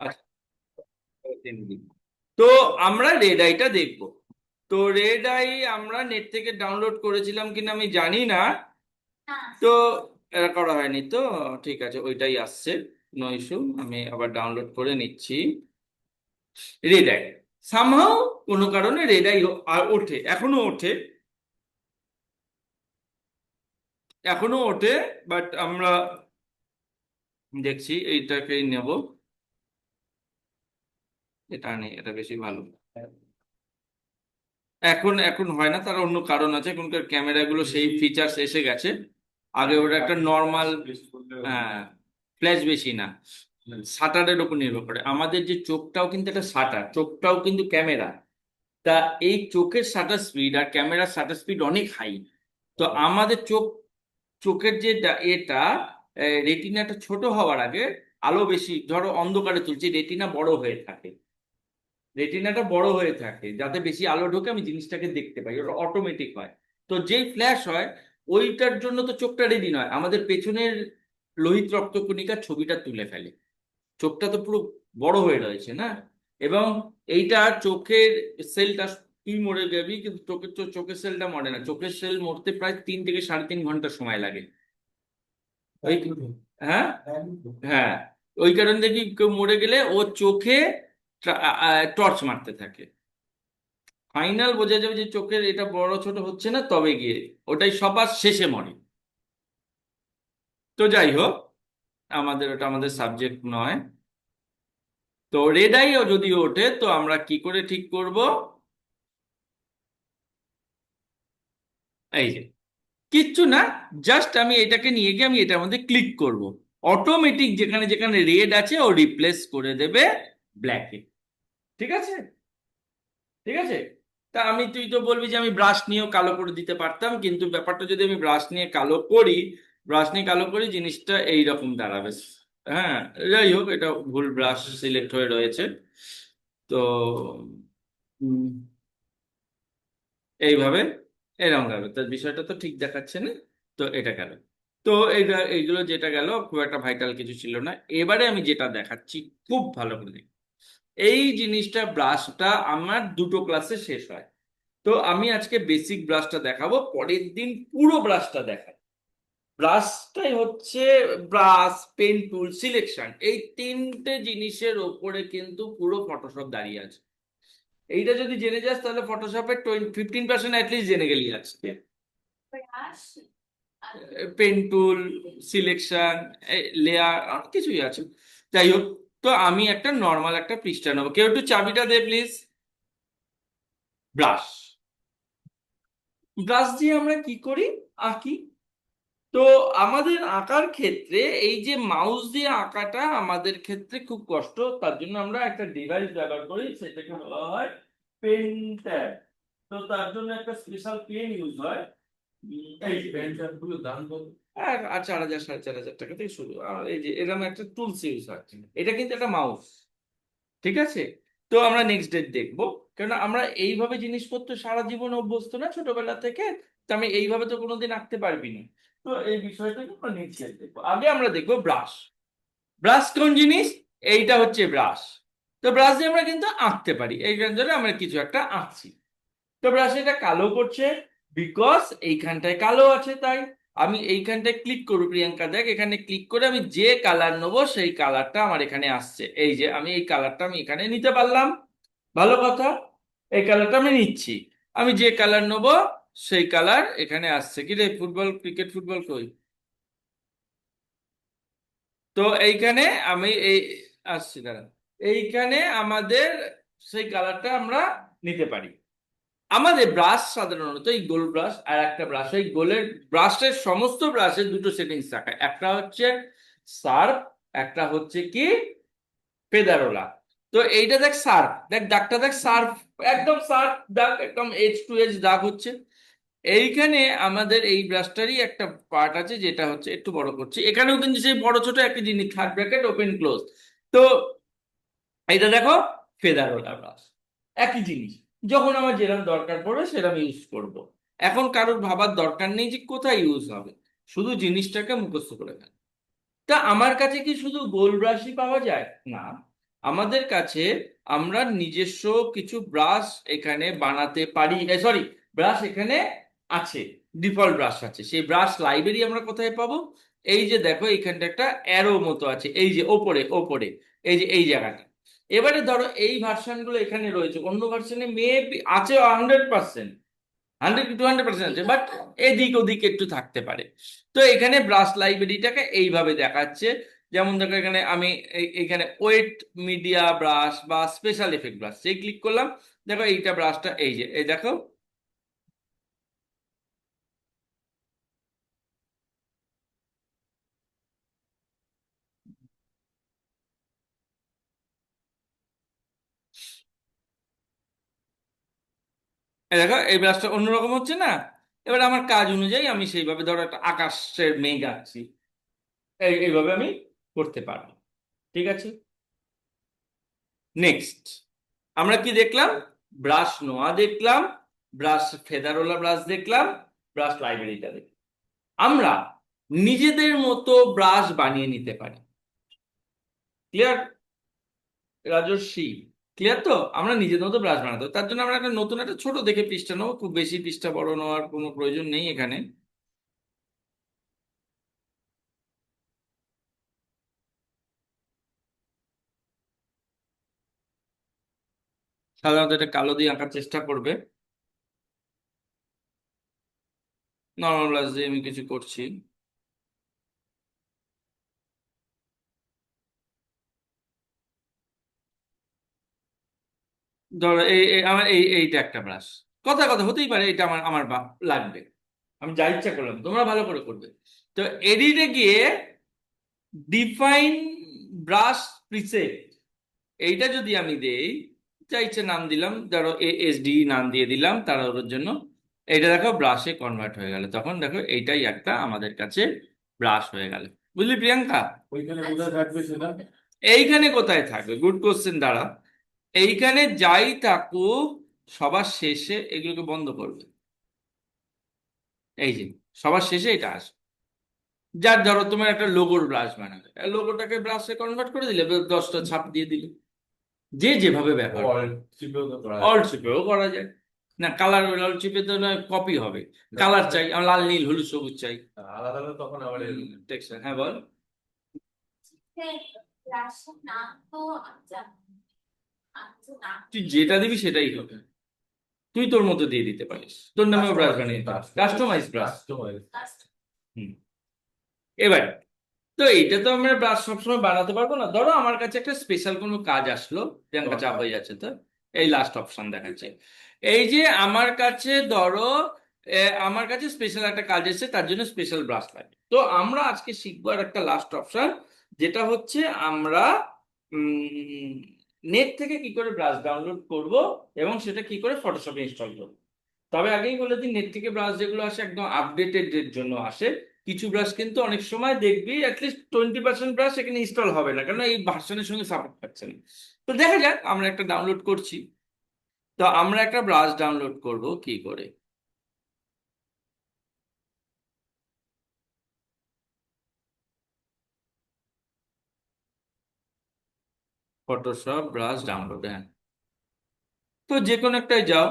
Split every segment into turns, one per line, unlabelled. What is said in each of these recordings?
আচ্ছা, 3 দিন। তো আমরা রেড আইটা দেখবো। তো রেড আই আমরা নেট থেকে ডাউনলোড করেছিলাম কিনা আমি জানি না। তো এটা করা হয়নি তো। ঠিক আছে, ওইটাই আসছে। নো ইস্যু, আমি আবার ডাউনলোড করে নিচ্ছি। রেড আই সামহাও কোনো কারণে রেড আই ওঠে, এখনো ওঠে, এখনো ওঠে। বাট আমরা দেখছি এইটাকেই নেব। এটা নেই, এটা বেশি ভালো। এখন এখন হয় না, তার অন্য কারণ আছে, এখনকার ক্যামেরাগুলো সেই ফিচার্স এসে গেছে। আগে ওটা একটা নর্মাল, হ্যাঁ, ফ্ল্যাশ বেশি না, শাটারের উপর নির্ভর করে। আমাদের যে চোখটাও কিন্তু একটা শাটার, চোখটাও কিন্তু ক্যামেরা। তা এই চোখের শাটার স্পিড আর ক্যামেরার শাটার স্পিড অনেক হাই। তো আমাদের চোখের যে এটা রেটিনাটা ছোট হওয়ার আগে আলো বেশি, ধরো অন্ধকারে তুলছি, রেটিনা বড় হয়ে থাকে, রেটিনাটা বড় হয়ে থাকে যাতে বেশি আলো ঢোকে, আমি জিনিসটাকে দেখতে পাই, ওটা অটোমেটিক হয়। তো যেই ফ্ল্যাশ হয়, ওইটার জন্য তো চোখটা রেডি নয়, আমাদের পেছনের লোহিত রক্তকণিকা ছবিটা তুলে ফেলে। চোখটা তো পুরো বড় হয়ে রয়েছে না। এবং এইটা চোখের সেলটা, তুই মরে যাবি কিন্তু চোখের সেলটা মরে না, চোখের সেল মরতে প্রায় 3 থেকে 3.5 ঘন্টা সময় লাগে। ওই, হ্যাঁ, হ্যাঁ, ওই কারণ দেখি কেউ মরে গেলে ও চোখে টর্চ মারতে থাকে। ফাইনাল বোঝা যাবে যে চোখের এটা বড় ছোট হচ্ছে না, তবে গিয়ে ওটাই সবার শেষে মরে। তো যাই হোক, আমাদের ওটা আমাদের সাবজেক্ট নয়। তো রেড আই যদি ওঠে তো আমরা কি করে ঠিক করব? এই যে, কিচ্ছু না, জাস্ট আমি এটাকে নিয়ে গিয়ে আমি এটার মধ্যে ক্লিক করব। অটোমেটিক যেখানে যেখানে রেড আছে ও রিপ্লেস করে দেবে ব্ল্যাকে। ঠিক আছে, ঠিক আছে। তা তুই তো বলবি যে আমি ব্রাশ নিয়েও কালো করে দিতে পারতাম, কিন্তু ব্যাপারটা যদি আমি ব্রাশ নিয়ে কালো করি, ব্রাশ নিয়ে কালো করি, জিনিসটা এইরকম দাঁড়াবে। হ্যাঁ, যাই হোক, এটা ভুল ব্রাশ সিলেক্ট হয়ে রয়েছে। তো উম, এইভাবে এরকম গেল, তার বিষয়টা তো ঠিক দেখাচ্ছে না। তো এটা গেল। তো এইগুলো যেটা গেল খুব একটা ভাইটাল কিছু ছিল না। এবারে আমি যেটা দেখাচ্ছি, খুব ভালো করে দেখি। এই জিনিসটা, ব্রাশটা আমার 2টো ক্লাসে শেষ হয়। তো আমি আজকে বেসিক ব্রাশটা দেখাবো, পরের দিন পুরো ব্রাশটা দেখাই। ব্রাশটাই হচ্ছে, ব্রাশ, পেন টুল, সিলেকশন, এই 3টে জিনিসের ওপরে কিন্তু পুরো ফটোশপ দাঁড়িয়ে আছে। এইটা যদি জেনে যাস তাহলে ফটোশপের 15% অ্যাটলিস্ট জেনে গেলি আজকে। পেন টুল, সিলেকশন, লেয়ার, অনেক কিছুই আছে। যাই হোক, তো আমি একটা নর্মাল একটা পৃষ্ঠা নেবো। কেউ একটু চাবিটা দে প্লিজ। ব্রাশ, ব্রাশ দিয়ে আমরা কি করি? আঁকি। তো আমাদের আঁকার ক্ষেত্রে এই যে মাউস দিয়ে আঁকাটা আমাদের ক্ষেত্রে খুব কষ্ট, তার জন্য আমরা একটা ডিভাইস ব্যবহার করি, সেটাকে বলা হয় পেন ট্যাব। তো তার জন্য একটা স্পেশাল পেন ইউজ হয়। এই পেন ট্যাব গুলো দাম কত? আর 4,000 4,500 টাকা থেকে শুরু। আর এই যে এরকম একটা টুলস ইউজ হয়। এটা কিন্তু একটা মাউস। ঠিক আছে। তো আমরা নেক্সট ডেট দেখবো, কেননা আমরা এইভাবে জিনিসপত্র সারা জীবন অভ্যস্ত না ছোটবেলা থেকে। তো আমি এইভাবে তো কোনোদিন আঁকতে পারবি না। তো এই বিষয়টাকে আমরা নেক্সট ডেট দেখবো। আগে আমরা দেখবো ব্রাশ। ব্রাশ কোন জিনিস? এইটা হচ্ছে ব্রাশ। তো ব্রাশ দিয়ে আমরা কিন্তু আঁকতে পারি, এই জন্য আমরা কিছু একটা আঁকছি। তো ব্রাশ এটা কালো করছে, বিকজ এইখানটায় কালো আছে তাই। আমি এইখানটায় ক্লিক করবো, প্রিয়াঙ্কা দেখ, এখানে ক্লিক করে আমি যে কালার নেবো সেই কালারটা আমার এখানে আসছে। এই যে আমি এই কালারটা আমি এখানে নিতে পারলাম, ভালো কথা। এই কালারটা আমি নিচ্ছি। আমি যে কালার নেবো সেই কালার এখানে আসছে। কি রে, ফুটবল, ক্রিকেট, ফুটবল কই? তো এইখানে আমি এই আসছি, দাঁড়া। এইখানে আমাদের সেই কালারটা আমরা নিতে পারি। আমাদের ব্রাশ সাধারণত এই গোল ব্রাশ আর একটা ব্রাশ, এই গোলের ব্রাশের সমস্ত ব্রাশের 2টো সেটিংস থাকে, একটা হচ্ছে শার্প, একটা হচ্ছে কি ফেদারোলা। তো এইটা দেখ শার্প, দেখ দাগটা দেখ শার্প, একদম শার্প দাগ, একদম এজ টু এজ দাগ হচ্ছে। এইখানে আমাদের এই ব্রাশটারই একটা পার্ট আছে যেটা হচ্ছে, একটু বড় করছি, এখানেও কিন্তু সেই বড় ছোট একই জিনিস, থার্ড ব্র্যাকেট ওপেন ক্লোজ। তো এইটা দেখো, ফেদারোলা ব্রাশ, একই জিনিস। যখন আমার যেরকম দরকার পড়বে সেরকম ইউজ করব। এখন কারোর ভাবার দরকার নেই যে কোথায় ইউজ হবে, শুধু জিনিসটাকে মুখস্থ করে ফেল। তা আমার কাছে কি শুধু গোল ব্রাশই পাওয়া যায়? না, আমাদের কাছে আমরা নিজস্ব কিছু ব্রাশ এখানে বানাতে পারি, সরি, ব্রাশ এখানে আছে, ডিফল্ট ব্রাশ আছে। সেই ব্রাশ লাইব্রেরি আমরা কোথায় পাবো? এই যে দেখো এইখানটা একটা অ্যারো মতো আছে, এই যে ওপরে ওপরে, এই যে এই জায়গাটা। এবারে ধরো এই ভার্সন গুলো এখানে রয়েছে, অন্য ভার্সনে মেবি আছে 100%, 100 to 200% আছে, বাট এদিক ওদিক একটু থাকতে পারে। তো এখানে ব্রাশ লাইব্রেরিটাকে এইভাবে দেখাচ্ছে। যেমন দেখো এখানে আমি এইখানে ওয়েট মিডিয়া ব্রাশ বা স্পেশাল এফেক্ট ব্রাশ, সেই ক্লিক করলাম। দেখো এইটা ব্রাশটা, এই যে এই দেখো, এই দেখো এই ব্রাশটা অন্যরকম হচ্ছে না? এবার আমার কাজ অনুযায়ী আমি সেইভাবে ধরো একটা আকাশের মেঘ আঁকছি, এইভাবে আমি করতে পারবো। ঠিক আছে, নেক্সট আমরা কি দেখলাম? ব্রাশ নোয়া দেখলাম, ব্রাশ ফেদারওয়ালা ব্রাশ দেখলাম, ব্রাশ লাইব্রেরিটা দেখলাম। আমরা নিজেদের মতো ব্রাশ বানিয়ে নিতে পারি। ক্লিয়ার রাজস্বী? ক্লিয়ার তো? আমরা নিজেদের মতো ব্রাশ বানাতে পারি। তার জন্য আমরা একটা নতুন একটা ছোট দেখে পৃষ্ঠা নেবো, খুব বেশি পৃষ্ঠা বড় নেওয়ার কোনো প্রয়োজন নেই এখানে। সাধারণত এটা কালো দিয়ে আঁকার চেষ্টা করবে। নর্মাল ব্রাশ দিয়ে আমি কিছু করছি। ধরো আমার এইটা একটা ব্রাশ, কথা কথা হতেই পারে এটা আমার আমার লাগবে, আমি যা ইচ্ছা করলাম, তোমরা ভালো করে করবে। তো এডিটে গিয়ে ডিফাইন ব্রাশ প্রিসেট, এইটা যদি আমি দেই, যা ইচ্ছে নাম দিলাম, ধরো এএসডি নাম দিয়ে দিলাম তার ওর জন্য। এইটা দেখো ব্রাশে কনভার্ট হয়ে গেল, তখন দেখো এইটাই একটা আমাদের কাছে ব্রাশ হয়ে গেল। বুঝলি প্রিয়াঙ্কা?
ওইখানে কোথায় থাকবে সেটা?
এইখানে কোথায় থাকবে, গুড কোশ্চেন। দ্বারা এইখানে যাই থাকুক, সবার শেষে এগুলোকে বন্ধ করবে। এই যে সবার শেষে এটা আসবে। যার ধরো তোমার একটা লোগোর ব্রাশ বানাবে, লোগোটাকে ব্রাশে কনভার্ট করে দিলে, 10টা ছাপ দিয়ে দিলে, যে যেভাবে ব্যবহার করে।
অল চিপেও তো করা
অল
যায়।
চিপেও করা যায়। না কালার, অল চিপে তো নয়, কপি হবে। কালার চাই আমার, লাল নীল হলুদ সবুজ চাই।
আলাদা আলাদা তখন আবার
টেক্সচার, হ্যাঁ বল। তুই যেটা দিবি সেটাই হবে, তুই তোর মতো দিয়ে দিতে পারিস, তোর নামেও ব্রাশ বানিয়ে দিতে পারিস, কাস্টমাইজ ব্রাশ।
কাস্টমাইজ।
হুম। এবার তো এইটা তো আমরা ব্রাশ সবসময় বানাতে পারবো না। ধরো আমার কাছে একটা স্পেশাল কোনো কাজ আসলো, প্রিয়াঙ্কা চাপ হয়ে যাচ্ছে তো, এই লাস্ট অপশন দেখাচ্ছে। এই যে আমার কাছে ধরো আমার কাছে স্পেশাল একটা কাজ এসেছে, তার জন্য স্পেশাল ব্রাশ লাগে। তো আমরা আজকে শিখবো আর একটা লাস্ট অপশন, যেটা হচ্ছে আমরা নেট থেকে কি করে ব্রাশ ডাউনলোড করব এবং সেটা কি করে ফটোশপে ইনস্টল করবো। তবে আগেই বলে দিই, নেট থেকে ব্রাশ যেগুলো আসে একদম আপডেটেড এর জন্য আসে। কিছু ব্রাশ কিন্তু অনেক সময় দেখবি অ্যাটলিস্ট 20% ব্রাশ এখানে ইনস্টল হবে না, কারণ এই ভার্সনের সঙ্গে সাপোর্ট পাচ্ছে না। তো দেখা যাক, আমরা একটা ডাউনলোড করছি। তো আমরা একটা ব্রাশ ডাউনলোড করব কি করে? ফটোশপ ব্রাশ ডাউনলোড, হ্যাঁ। তো যে কোনো একটাই যাও,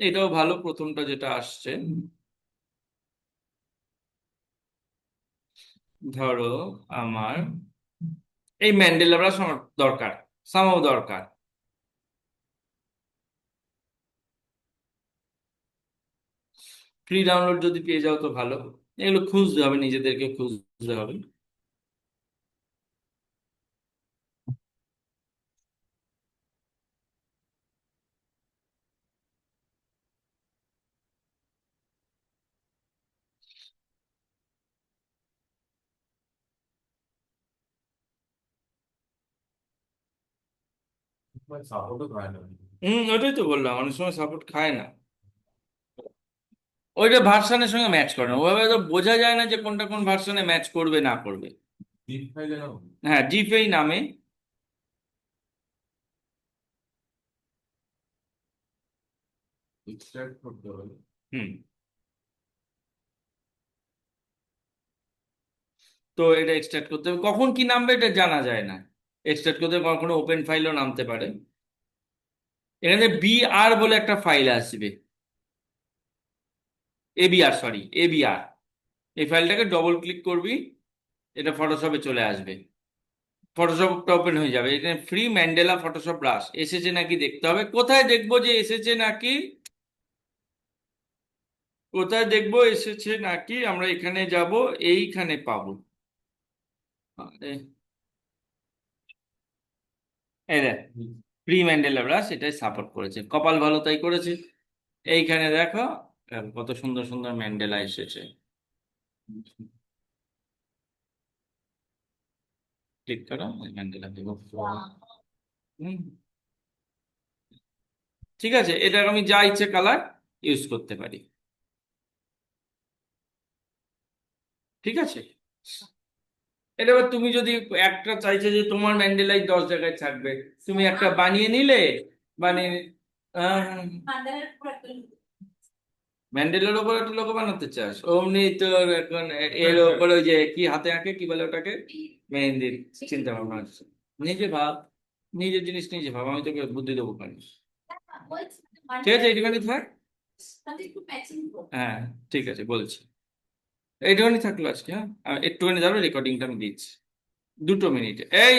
এটাও ভালো, প্রথমটা যেটা আসছে। ধরো আমার এই ম্যান্ডেলা ব্রাশ আমার দরকার, সামাও দরকার। ফ্রি ডাউনলোড যদি পেয়ে যাও তো ভালো, এগুলো খুঁজতে হবে, নিজেদেরকে খুঁজতে হবে।
সাপোর্টও হয় না।
ওটাই তো বললাম, অনেক সময় সাপোর্ট খায় না। ওইটা ভার্সানের সঙ্গে ম্যাচ করে না, ওভাবে তো বোঝা যায় না যে কোনটা কোন ভার্সানে ম্যাচ করবে না করবে।
ডিপ ফাইলে নাও।
হ্যাঁ, জিপেই নামে।
এক্সট্রাক্ট করতে হবে।
হুম। তো এটা এক্সট্রাক্ট করতে হবে, কখন কি নামবে এটা জানা যায় না। এক্সট্রাক্ট করতে কখনো ওপেন ফাইলও নামতে পারে। এখানে বিআর বলে একটা ফাইল আসবে, এবিআর, সরি এবিআর। এই ফাইলটাকে ডবল ক্লিক করবি, এটা ফটোশপে চলে আসবে, ফটোশপটা ওপেন হয়ে যাবে। এখানে ফ্রি ম্যান্ডেলা ফটোশপ ব্রাশ এসেছে নাকি দেখতে হবে। কোথায় দেখবো যে এসেছে নাকি, কোথায় দেখবো এসেছে নাকি, আমরা এখানে যাব, এইখানে পাবো। আরে, এই দেখ, ফ্রি ম্যান্ডেলা ব্রাশ এটাই সাপোর্ট করেছে, কপাল ভালো তাই করেছে। এইখানে দেখো কত সুন্দর সুন্দর ম্যান্ডেলা এসেছে। ক্লিক করো, ওই ম্যান্ডেলা দেবো। হুম, ঠিক আছে, এটা আমি যা ইচ্ছে কালার ইউজ করতে পারি। ঠিক আছে, এটা এবার তুমি যদি একটা চাইছো যে তোমার ম্যান্ডেলাই 10 জায়গায় থাকবে, তুমি একটা বানিয়ে নিলে, বানিয়ে ম্যান্ডেলার ওপর একটা লোগো বানাতে চাস, অমনি তোর এখন এর ওপর ওই যে কি হাতে আঁকে কি বলে ওটাকে, মেহেন্দির চিন্তা ভাবনা আছে। নিজে ভাব, নিজের জিনিস নিজে ভাব, আমি তোকে বুদ্ধি দেবো কেন। ঠিক আছে, এইটুখানি থাক। হ্যাঁ, ঠিক আছে বলছি, এইটুখানি থাকলো আজকে। হ্যাঁ, একটুখানি দাঁড়াবে, রেকর্ডিংটা আমি দিচ্ছি 2 মিনিট। এই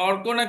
অর্ক না